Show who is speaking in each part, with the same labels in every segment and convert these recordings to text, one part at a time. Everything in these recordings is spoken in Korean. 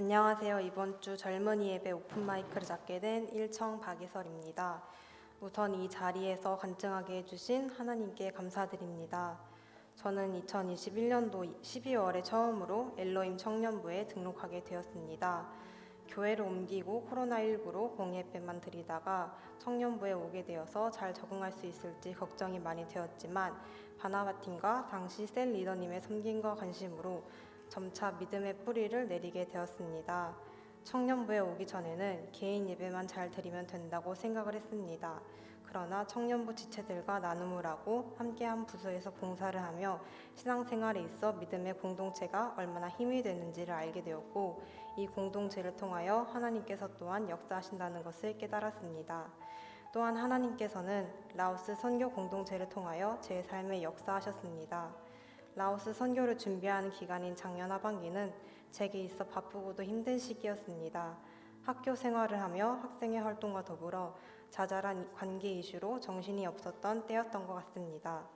Speaker 1: 안녕하세요. 이번 주 젊은이 예배 오픈마이크를 잡게 된 일청 박예설입니다. 우선 이 자리에서 간증하게 해주신 하나님께 감사드립니다. 저는 2021년도 12월에 처음으로 엘로힘 청년부에 등록하게 되었습니다. 교회를 옮기고 코로나19로 공예배만 드리다가 청년부에 오게 되어서 잘 적응할 수 있을지 걱정이 많이 되었지만 바나바팀과 당시 셀 리더님의 섬김과 관심으로 점차 믿음의 뿌리를 내리게 되었습니다. 청년부에 오기 전에는 개인 예배만 잘 드리면 된다고 생각을 했습니다. 그러나 청년부 지체들과 나눔을 하고 함께 한 부서에서 봉사를 하며 신앙생활에 있어 믿음의 공동체가 얼마나 힘이 되는지를 알게 되었고, 이 공동체를 통하여 하나님께서 또한 역사하신다는 것을 깨달았습니다. 또한 하나님께서는 라오스 선교 공동체를 통하여 제 삶에 역사하셨습니다. 라오스 선교를 준비하는 기간인 작년 하반기는 제게 있어 바쁘고도 힘든 시기였습니다. 학교 생활을 하며 학생회 활동과 더불어 자잘한 관계 이슈로 정신이 없었던 때였던 것 같습니다.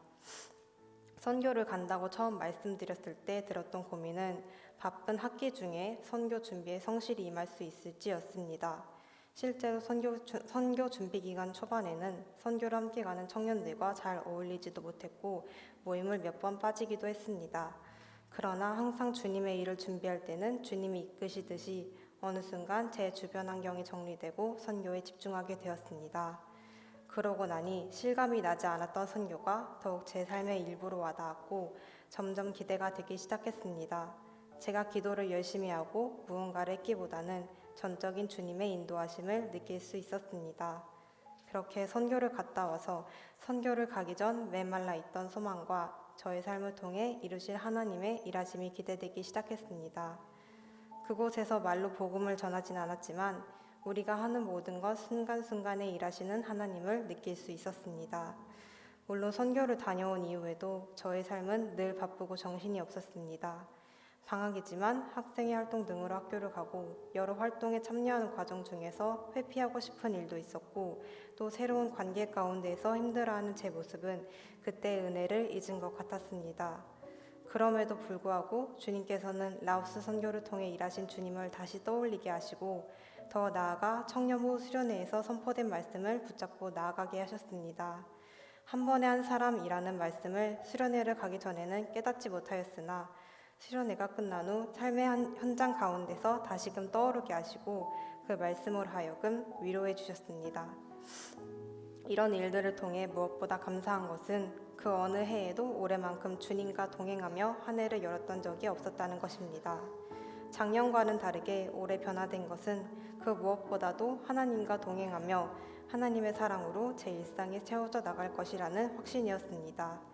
Speaker 1: 선교를 간다고 처음 말씀드렸을 때 들었던 고민은 바쁜 학기 중에 선교 준비에 성실히 임할 수 있을지였습니다. 실제로 선교 준비 기간 초반에는 선교를 함께 가는 청년들과 잘 어울리지도 못했고 모임을 몇 번 빠지기도 했습니다. 그러나 항상 주님의 일을 준비할 때는 주님이 이끄시듯이 어느 순간 제 주변 환경이 정리되고 선교에 집중하게 되었습니다. 그러고 나니 실감이 나지 않았던 선교가 더욱 제 삶의 일부로 와닿았고 점점 기대가 되기 시작했습니다. 제가 기도를 열심히 하고 무언가를 했기보다는 전적인 주님의 인도하심을 느낄 수 있었습니다. 그렇게 선교를 갔다 와서 선교를 가기 전 메말라 있던 소망과 저의 삶을 통해 이루실 하나님의 일하심이 기대되기 시작했습니다. 그곳에서 말로 복음을 전하진 않았지만 우리가 하는 모든 것 순간순간에 일하시는 하나님을 느낄 수 있었습니다. 물론 선교를 다녀온 이후에도 저의 삶은 늘 바쁘고 정신이 없었습니다. 방학이지만 학생회 활동 등으로 학교를 가고 여러 활동에 참여하는 과정 중에서 회피하고 싶은 일도 있었고 또 새로운 관계 가운데에서 힘들어하는 제 모습은 그때의 은혜를 잊은 것 같았습니다. 그럼에도 불구하고 주님께서는 라오스 선교를 통해 일하신 주님을 다시 떠올리게 하시고 더 나아가 청년부 수련회에서 선포된 말씀을 붙잡고 나아가게 하셨습니다. 한 번에 한 사람이라는 말씀을 수련회를 가기 전에는 깨닫지 못하였으나 수련회가 끝난 후 삶의 현장 가운데서 다시금 떠오르게 하시고 그 말씀으로 하여금 위로해 주셨습니다. 이런 일들을 통해 무엇보다 감사한 것은 그 어느 해에도 올해만큼 주님과 동행하며 한 해를 열었던 적이 없었다는 것입니다. 작년과는 다르게 올해 변화된 것은 그 무엇보다도 하나님과 동행하며 하나님의 사랑으로 제 일상에 채워져 나갈 것이라는 확신이었습니다.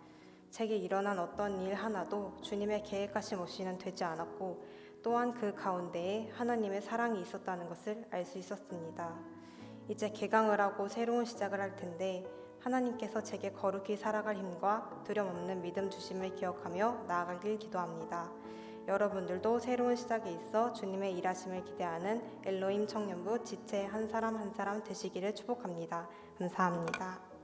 Speaker 1: 제게 일어난 어떤 일 하나도 주님의 계획하심 없이는 되지 않았고 또한 그 가운데에 하나님의 사랑이 있었다는 것을 알 수 있었습니다. 이제 개강을 하고 새로운 시작을 할 텐데 하나님께서 제게 거룩히 살아갈 힘과 두려움 없는 믿음 주심을 기억하며 나아가길 기도합니다. 여러분들도 새로운 시작에 있어 주님의 일하심을 기대하는 엘로힘 청년부 지체 한 사람 한 사람 되시기를 축복합니다. 감사합니다.